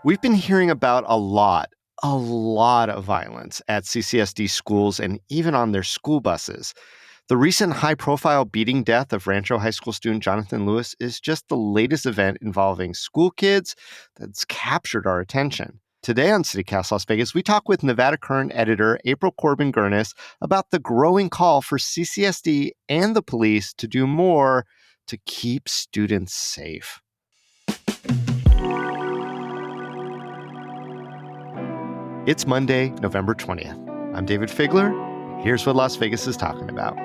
We've been hearing about a lot of violence at CCSD schools and even on their school buses. The recent high-profile beating death of Rancho High School student Jonathan Lewis is just the latest event involving school kids that's captured our attention. Today on CityCast Las Vegas, we talk with Nevada Current editor April Corbin Girnus about the growing call for CCSD and the police to do more to keep students safe. It's Monday, November 20th. I'm Dayvid Figler. Here's what Las Vegas is talking about.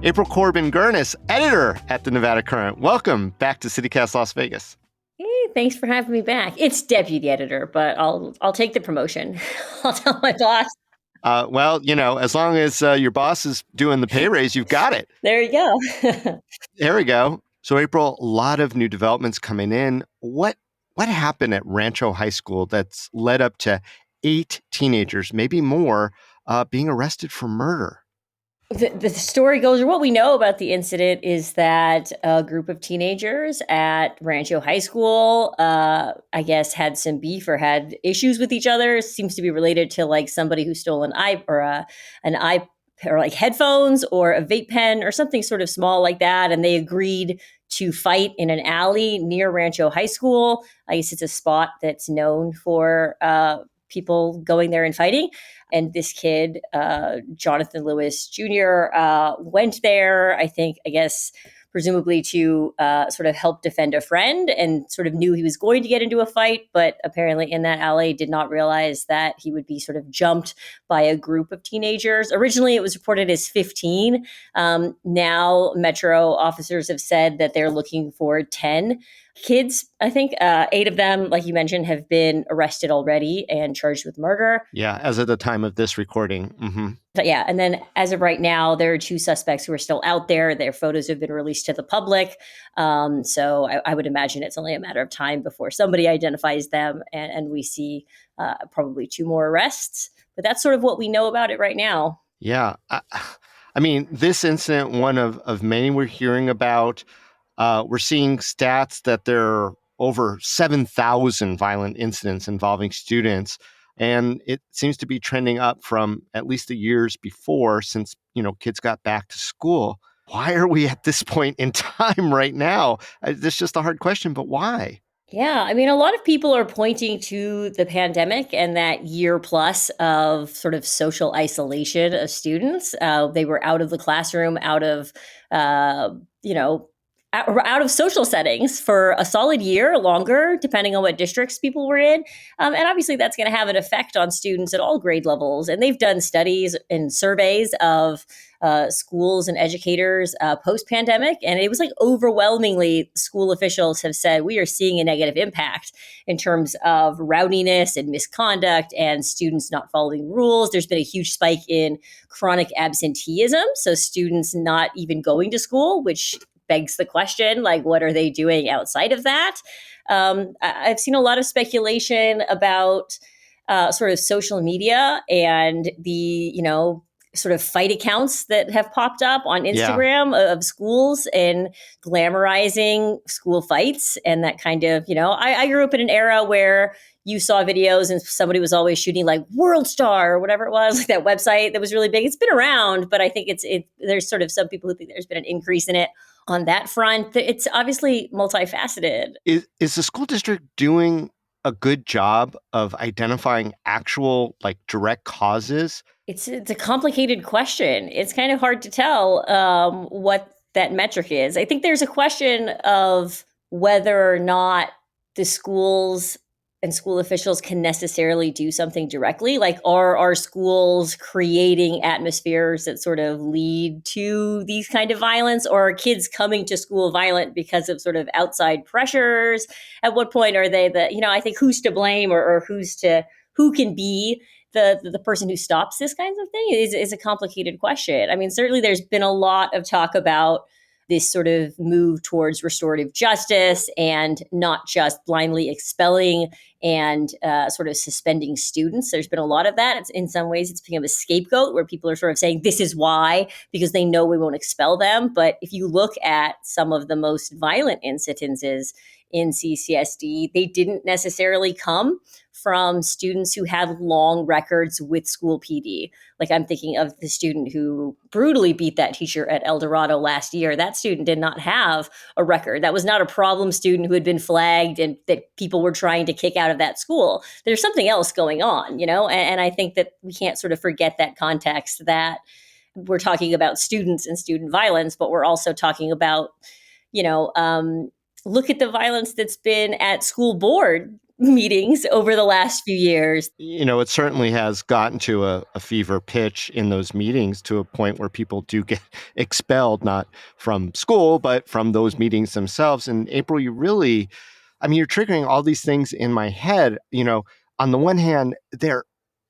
April Corbin Girnus, editor at the Nevada Current. Welcome back to CityCast Las Vegas. Hey, thanks for having me back. It's deputy editor, but I'll take the promotion. I'll tell my boss. Well, as long as your boss is doing the pay raise, you've got it. There you go. There we go. So, April, a lot of new developments coming in. What happened at Rancho High School that's led up to 8 teenagers, maybe more, being arrested for murder? The story goes, or what we know about the incident is that a group of teenagers at Rancho High School, I guess, had some beef or had issues with each other. Seems to be related to like somebody who stole an like headphones or a vape pen or something sort of small like that. And they agreed to fight in an alley near Rancho High School. I guess it's a spot that's known for people going there and fighting. And this kid, Jonathan Lewis Jr., went there, I guess, presumably to sort of help defend a friend, and sort of knew he was going to get into a fight, but apparently in that alley did not realize that he would be sort of jumped by a group of teenagers. Originally, it was reported as 15. Now, Metro officers have said that they're looking for 10 kids. I think 8 of them, like you mentioned, have been arrested already and charged with murder. Yeah, as of the time of this recording. Mm-hmm. But yeah, and then as of right now, there are 2 suspects who are still out there. Their photos have been released to the public. So I would imagine it's only a matter of time before somebody identifies them and we see probably 2 more arrests. But that's sort of what we know about it right now. Yeah. I mean, this incident, one of many we're hearing about. We're seeing stats that there are over 7,000 violent incidents involving students, and it seems to be trending up from at least the years before since, kids got back to school. Why are we at this point in time right now? It's just a hard question, but why? Yeah, I mean, a lot of people are pointing to the pandemic and that year plus of sort of social isolation of students. They were out of the classroom, out of social settings for a solid year, longer, depending on what districts people were in. And obviously that's going to have an effect on students at all grade levels. And they've done studies and surveys of schools and educators post-pandemic. And it was like overwhelmingly school officials have said, we are seeing a negative impact in terms of rowdiness and misconduct and students not following rules. There's been a huge spike in chronic absenteeism. So students not even going to school, which begs the question, like, what are they doing outside of that? I've seen a lot of speculation about sort of social media and the, sort of fight accounts that have popped up on Instagram of schools and glamorizing school fights. And that kind of, I grew up in an era where you saw videos and somebody was always shooting like World Star or whatever it was, like that website that was really big. It's been around, but I think there's sort of some people who think there's been an increase in it on that front. It's obviously multifaceted. Is the school district doing a good job of identifying actual, like, direct causes? It's a complicated question. It's kind of hard to tell what that metric is. I think there's a question of whether or not the schools and school officials can necessarily do something directly. Like, are our schools creating atmospheres that sort of lead to these kind of violence, or are kids coming to school violent because of sort of outside pressures? At what point are they I think who's to blame or who can be the person who stops this kinds of thing is a complicated question. I mean, certainly there's been a lot of talk about this sort of move towards restorative justice and not just blindly expelling and sort of suspending students. There's been a lot of that. In some ways, it's become a scapegoat where people are sort of saying, this is why, because they know we won't expel them. But if you look at some of the most violent incidences in CCSD, they didn't necessarily come from students who had long records with school PD. Like I'm thinking of the student who brutally beat that teacher at El Dorado last year. That student did not have a record. That was not a problem student who had been flagged and that people were trying to kick out of that school. There's something else going on, and I think that we can't sort of forget that context, that we're talking about students and student violence, but we're also talking about, you know, look at the violence that's been at school board meetings over the last few years. It certainly has gotten to a fever pitch in those meetings, to a point where people do get expelled, not from school, but from those meetings themselves. And April, you're triggering all these things in my head. On the one hand, they're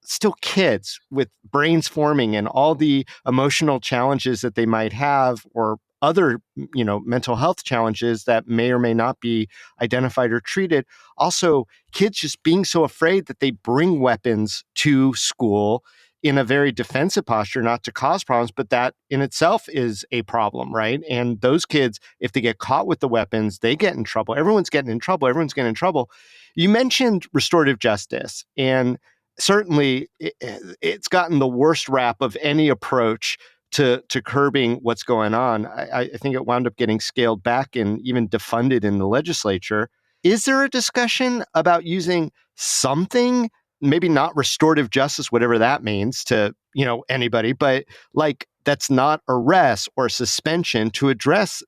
still kids with brains forming and all the emotional challenges that they might have, or other, mental health challenges that may or may not be identified or treated. Also, kids just being so afraid that they bring weapons to school in a very defensive posture, not to cause problems, but that in itself is a problem, right? And those kids, if they get caught with the weapons, they get in trouble. Everyone's getting in trouble. Everyone's getting in trouble. You mentioned restorative justice, and certainly it's gotten the worst rap of any approach to curbing what's going on. I think it wound up getting scaled back and even defunded in the legislature. Is there a discussion about using something, maybe not restorative justice, whatever that means to, anybody, but like that's not arrest or suspension, to address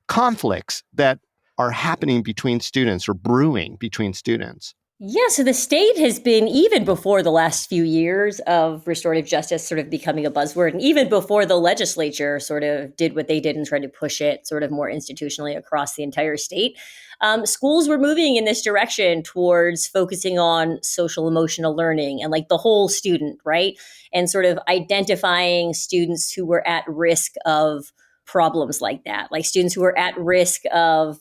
conflicts that are happening between students or brewing between students? Yeah, so the state has been, even before the last few years of restorative justice sort of becoming a buzzword, and even before the legislature sort of did what they did and tried to push it sort of more institutionally across the entire state, schools were moving in this direction towards focusing on social emotional learning and like the whole student, right? And sort of identifying students who were at risk of problems like that, like students who are at risk of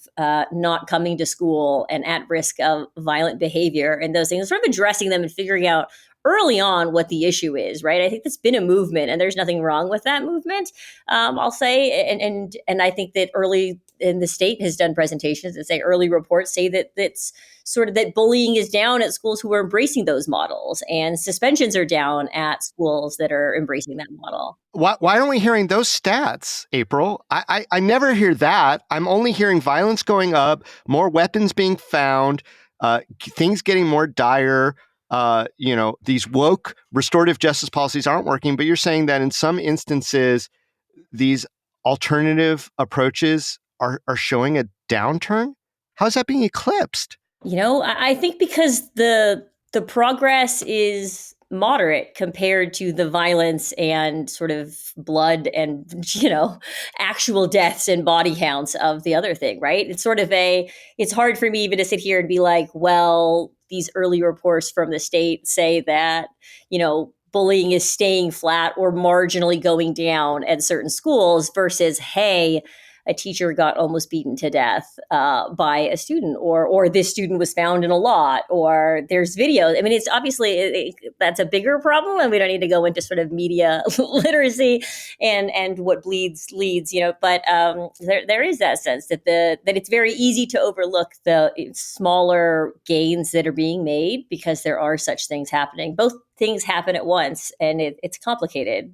not coming to school and at risk of violent behavior and those things, sort of addressing them and figuring out early on what the issue is, right? I think that's been a movement, and there's nothing wrong with that movement. I'll say, and I think that early in the state has done presentations that say early reports say that that's sort of that bullying is down at schools who are embracing those models, and suspensions are down at schools that are embracing that model. Why aren't we hearing those stats, April? I never hear that. I'm only hearing violence going up, more weapons being found, things getting more dire. These woke restorative justice policies aren't working, but you're saying that in some instances, these alternative approaches are showing a downturn? How's that being eclipsed? I think because the progress is moderate compared to the violence and sort of blood and actual deaths and body counts of the other thing, right? It's hard for me even to sit here and be like, well, these early reports from the state say that bullying is staying flat or marginally going down at certain schools, versus, hey, a teacher got almost beaten to death by a student, or this student was found in a lot, or there's videos. I mean, it's obviously that's a bigger problem, and we don't need to go into sort of media literacy and what bleeds leads, But there is that sense that it's very easy to overlook the smaller gains that are being made because there are such things happening. Both things happen at once, and it's complicated.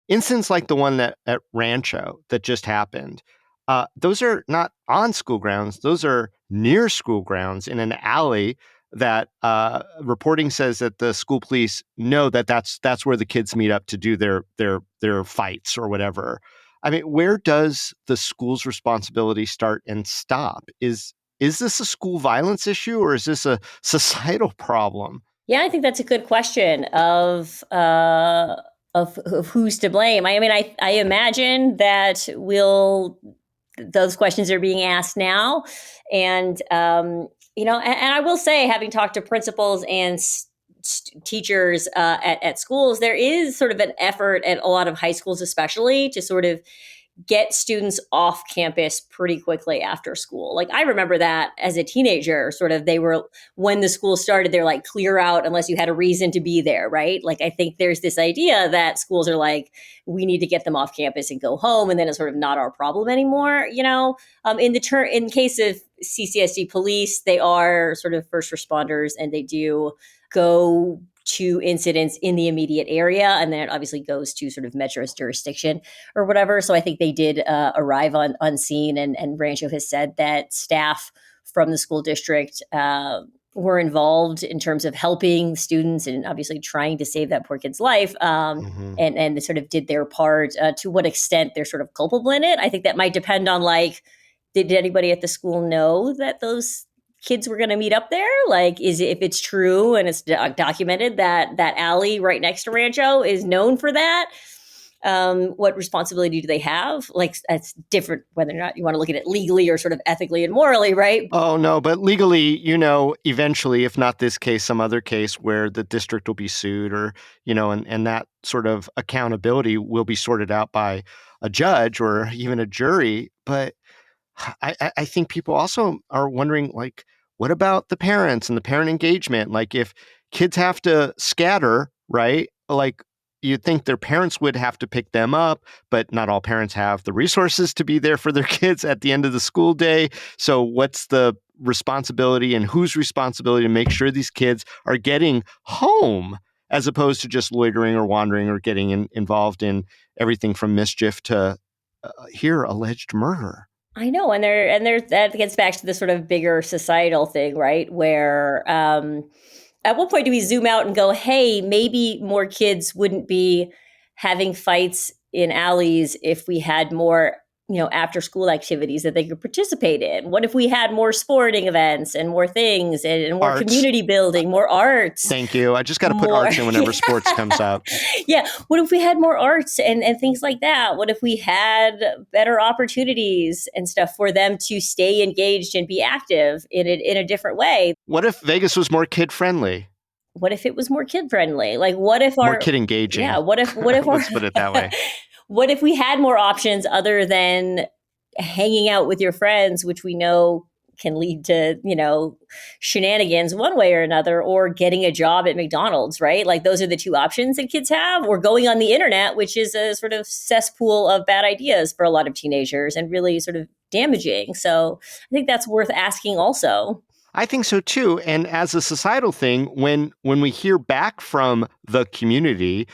Incidents like the one at Rancho that just happened, those are not on school grounds. Those are near school grounds in an alley that reporting says that the school police know that that's where the kids meet up to do their fights or whatever. I mean, where does the school's responsibility start and stop? Is this a school violence issue, or is this a societal problem? Yeah, I think that's a good question of who's to blame. I mean, I imagine that those questions are being asked now, and and I will say, having talked to principals and teachers at schools, there is sort of an effort at a lot of high schools, especially, to sort of get students off campus pretty quickly after school. Like I remember that as a teenager, sort of they were when the school started, they're like clear out unless you had a reason to be there, right? Like I think there's this idea that schools are like, we need to get them off campus and go home, and then it's sort of not our problem anymore, you know. In case of CCSD police, they are sort of first responders, and they do go to incidents in the immediate area, and then it obviously goes to sort of Metro's jurisdiction or whatever. So I think they did arrive on scene, and Rancho has said that staff from the school district were involved in terms of helping students and obviously trying to save that poor kid's life, Hmm. and they sort of did their part. To what extent they're sort of culpable in it, I think that might depend on like, did anybody at the school know that those kids were going to meet up there? Like, is it, if it's true and it's documented that that alley right next to Rancho is known for that, what responsibility do they have? Like, that's different whether or not you want to look at it legally or sort of ethically and morally, right? Oh, no, but legally, eventually, if not this case, some other case where the district will be sued or, and that sort of accountability will be sorted out by a judge or even a jury. But I think people also are wondering, like, what about the parents and the parent engagement? Like, if kids have to scatter, right? Like, you'd think their parents would have to pick them up, but not all parents have the resources to be there for their kids at the end of the school day. So, what's the responsibility and whose responsibility to make sure these kids are getting home as opposed to just loitering or wandering or getting involved in everything from mischief to here alleged murder? I know, and there that gets back to the sort of bigger societal thing, right? Where at what point do we zoom out and go, hey, maybe more kids wouldn't be having fights in alleys if we had more, after school activities that they could participate in? What if we had more sporting events and more things, and more Arts. community building, more arts, Thank you. I just got to put more arts in whenever sports comes up. yeah, what if we had more arts and things like that? What if we had better opportunities and stuff for them to stay engaged and be active in a different way? What if Vegas was more kid friendly, What if it was more kid friendly? Like what if more our kid yeah, engaging? what if our Let's put it that way. what if we had more options other than hanging out with your friends, which we know can lead to, shenanigans one way or another, or getting a job at McDonald's, right? Like those are the two options that kids have, or going on the internet, which is a sort of cesspool of bad ideas for a lot of teenagers and really sort of damaging. So I think that's worth asking also. I think so too. And as a societal thing, when we hear back from the community,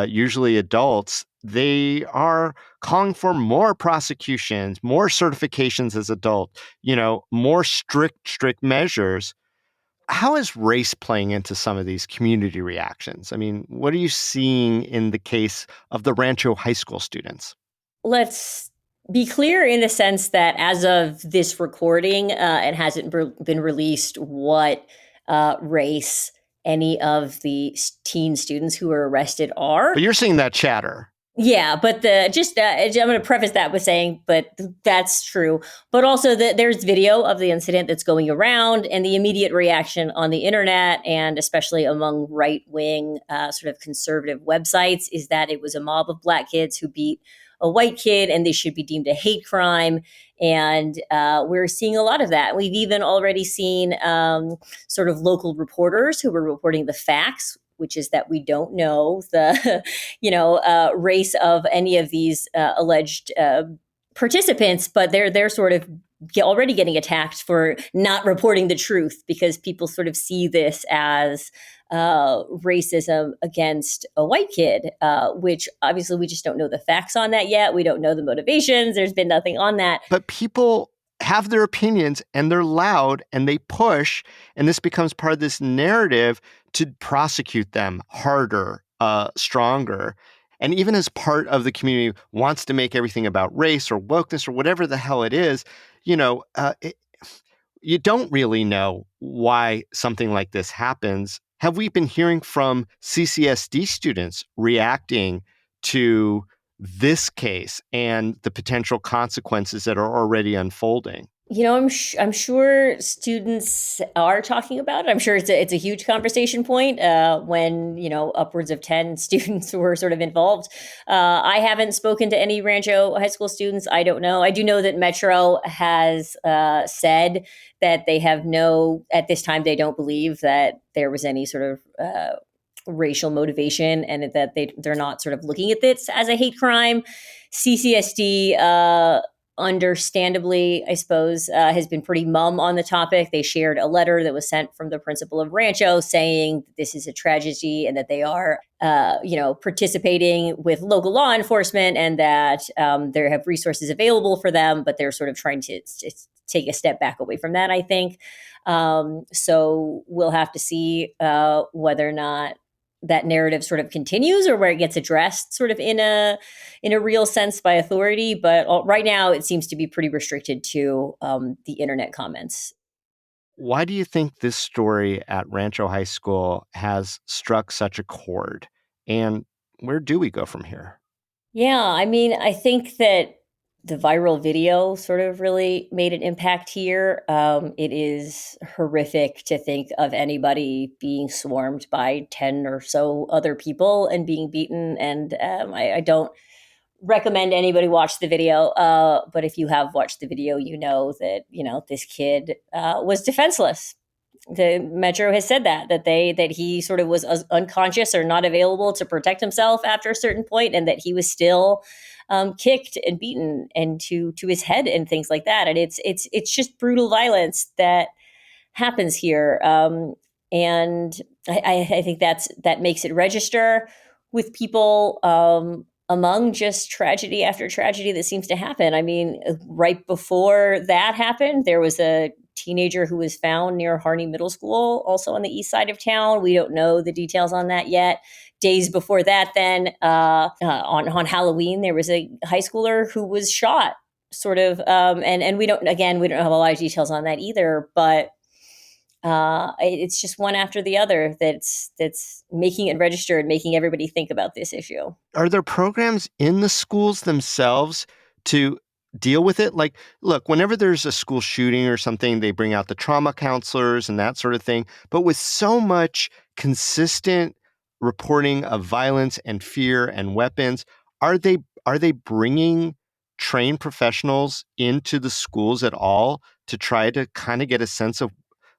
usually adults, they are calling for more prosecutions, more certifications as adult, more strict measures. How is race playing into some of these community reactions? I mean, what are you seeing in the case of the Rancho High School students? Let's be clear in the sense that as of this recording, it hasn't been released what race any of the teen students who were arrested are. But you're seeing that chatter. Yeah, but I'm going to preface that with saying, but that's true. But also that there's video of the incident that's going around, and the immediate reaction on the internet, and especially among right wing, sort of conservative websites, is that it was a mob of black kids who beat a white kid, and they should be deemed a hate crime. And we're seeing a lot of that. We've even already seen sort of local reporters who were reporting the facts, which is that we don't know the race of any of these alleged participants, but they're sort of already getting attacked for not reporting the truth, because people sort of see this as racism against a white kid, which obviously we just don't know the facts on that yet. We don't know the motivations. There's been nothing on that. But people have their opinions and they're loud and they push, and this becomes part of this narrative to prosecute them harder, stronger. And even as part of the community wants to make everything about race or wokeness or whatever the hell it is, you don't really know why something like this happens. Have we been hearing from CCSD students reacting to this case and the potential consequences that are already unfolding? I'm sure students are talking about it. I'm sure it's a huge conversation point when upwards of 10 students were sort of involved. I haven't spoken to any Rancho high school students. I don't know. I do know that Metro has said that they have at this time they don't believe that there was any sort of racial motivation, and that they're not sort of looking at this as a hate crime. CCSD, understandably, I suppose, has been pretty mum on the topic. They shared a letter that was sent from the principal of Rancho saying this is a tragedy and that they are, participating with local law enforcement, and that they have resources available for them, but they're sort of trying to take a step back away from that, I think. So we'll have to see whether or not that narrative sort of continues, or where it gets addressed sort of in a real sense by authority. But right now it seems to be pretty restricted to the internet comments. Why do you think this story at Rancho High School has struck such a chord? And where do we go from here? Yeah, I mean, I think that the viral video sort of really made an impact here. It is horrific to think of anybody being swarmed by 10 or so other people and being beaten. And I don't recommend anybody watch the video. But if you have watched the video, you know that, this kid was defenseless. The Metro has said that he sort of was unconscious or not available to protect himself after a certain point, and that he was still kicked and beaten and to his head and things like that. And it's just brutal violence that happens here. And I think that makes it register with people, among just tragedy after tragedy that seems to happen. I mean, right before that happened, there was a teenager who was found near Harney Middle School, also on the east side of town. We don't know the details on that yet. Days before that, then on Halloween, there was a high schooler who was shot. Sort of, and we don't have a lot of details on that either. But it's just one after the other that's making it register and making everybody think about this issue. Are there programs in the schools themselves to deal with it? Like, look, whenever there's a school shooting or something, they bring out the trauma counselors and that sort of thing. But with so much consistent reporting of violence and fear and weapons, are they bringing trained professionals into the schools at all to try to kind of get a sense of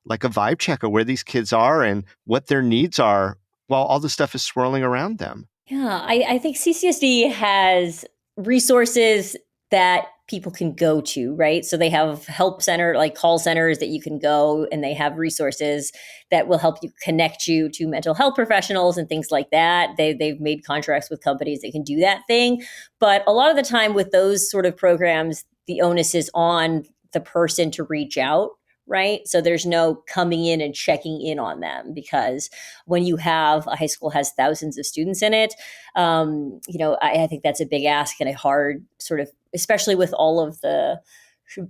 like a vibe check of where these kids are and what their needs are while all the stuff is swirling around them? Yeah, I think CCSD has resources that people can go to, right? So they have help center, like call centers that you can go, and they have resources that will help you connect you to mental health professionals and things like that. They've made contracts with companies that can do that thing. But a lot of the time with those sort of programs, the onus is on the person to reach out, right? So there's no coming in and checking in on them, because when you have a high school has thousands of students in it, I think that's a big ask and a hard sort of, especially with all of the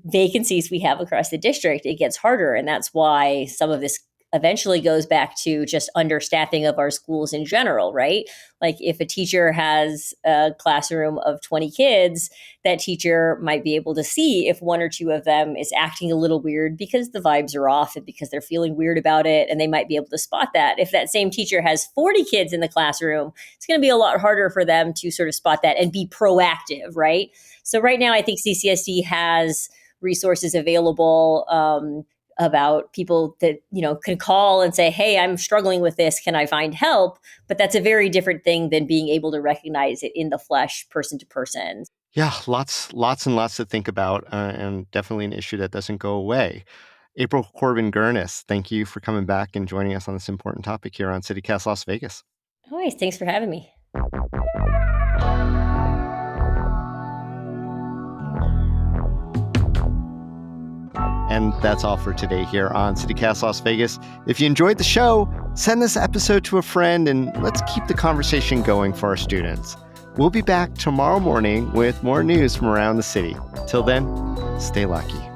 vacancies we have across the district, it gets harder. And that's why some of this eventually goes back to just understaffing of our schools in general, right? Like if a teacher has a classroom of 20 kids, that teacher might be able to see if one or two of them is acting a little weird because the vibes are off and because they're feeling weird about it, and they might be able to spot that. If that same teacher has 40 kids in the classroom, it's going to be a lot harder for them to sort of spot that and be proactive, right? So right now, I think CCSD has resources available, about people that can call and say, hey, I'm struggling with this, can I find help? But that's a very different thing than being able to recognize it in the flesh, person to person. Yeah, lots and lots to think about, and definitely an issue that doesn't go away. April Corbin Girnus, thank you for coming back and joining us on this important topic here on CityCast Las Vegas. Always, thanks for having me. And that's all for today here on CityCast Las Vegas. If you enjoyed the show, send this episode to a friend and let's keep the conversation going for our students. We'll be back tomorrow morning with more news from around the city. Till then, stay lucky.